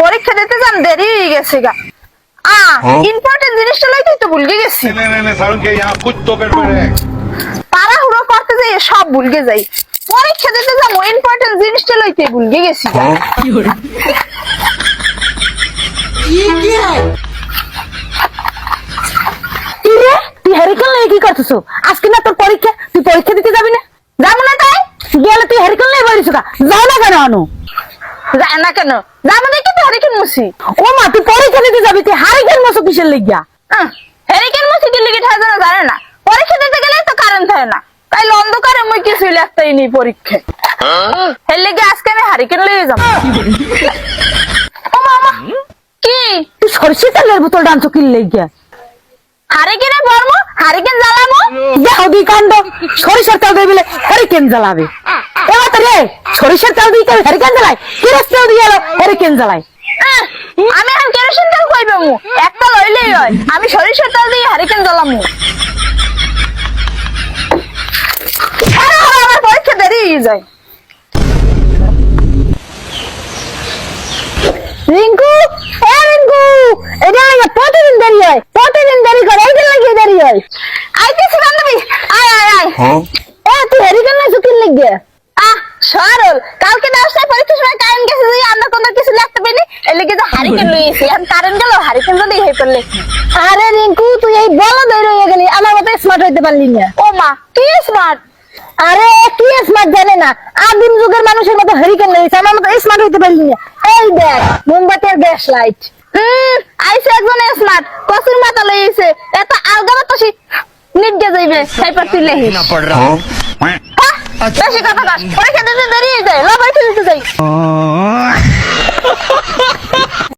পরীক্ষা দিতে যান দেরি হয়ে গেছে গা ইম্পর্টেন্ট জিনিসটা লইতে তো ভুলে গেছি नहीं सारुण के यहाँ कुछ तो गड़बड़ है তাড়াহুড়ো করতে যাই সব ভুলে যাই পরীক্ষা দিতে যাবো ইম্পর্টেন্ট জিনিসটা লইতে ভুলে গেছি তুই হেরিকেন নিয়ে কি করতেছ? আজকে না তোর পরীক্ষা, তুই পরীক্ষা দিতে যাবি না? যাবো না তাই গেলে তুই হেরিকেন নিয়ে বলিস কা? যাও না কেন আনো? যায় না কেন যাবো দেখি তো হারিকেন মুসি ও মা, তুই পরীক্ষা দিতে যাবি, তুই হারিকেন মতো কিসের লেগিয়া? হেরিকেন মুসি কি লিখে থাকে না জানে না পরীক্ষা দিতে গেলে তো কারেন্ট থাকে না তাই অন্ধকারে মুই কিছু লিখতেই নি পরীক্ষায় এর লেগে আজকে আমি হারিকেন লিয়ে যাবো ও মামা কি তুই সরষে তেলের বোতল ডানছো কি লেগিয়া? হারিকেনে ভরমো হারিকেন জ্বালাবো দেহদি কাণ্ড, সরিষার তেল দিয়ে হেরিকেন জ্বালাবে। এবার তো রে সরিষার তেল দিয়ে কেউ হেরিকেন জ্বালায়? কিরস তেল দিয়ে হেরিকেন জ্বালায়? আমি এখন কেরোসিন তেল কইবে মু একটা লইলেই হয় আমি সরিষার তেল দিয়ে হারিকেন জ্বালামু আমার পরীক্ষা দেরি হয়ে যায় রিঙ্কু, এ রিঙ্কু, এটা প্রতিদিন দেরি হয়, প্রতিদিন দেরি করে, এইদিন লাগিয়ে দেরি হয়। আইতেছি বান্ধবী আয় আয় আয় এ তুই হেরিকেন না চুকির লেগে? সরল কালকে দশটায় পরীক্ষার সময় কারেন্ট গেছে যে আমরা কোনো কিছু লিখতে পারিনি এর লেগে যে হারিকেন লইয়েছি এখন কারেন্ট গেল হারিকেন যদি হয়ে পড়লে আরে রিঙ্কু, তুই এই বলদ হয়ে গেলি, আমার মতো স্মার্ট হইতে পারলি না। ও মা কি স্মার্ট আরে কি স্মার্ট জানে না, আদিম যুগের মানুষের মতো হেরিকেন লইছে, আমার মতো স্মার্ট হইতে পারলি না। এই দেখ মোমবাতির গ্যাস লাইট। আইসে একজন স্মার্ট কসুর মাথা লইয়েছে এত আলগা বাতাসি নিড্ডে যাইবে সাইপার তুলে বেশি কথা কাজ পরীক্ষা দিতে দেরি হয়ে যায় লো বাইতে দিতে যাই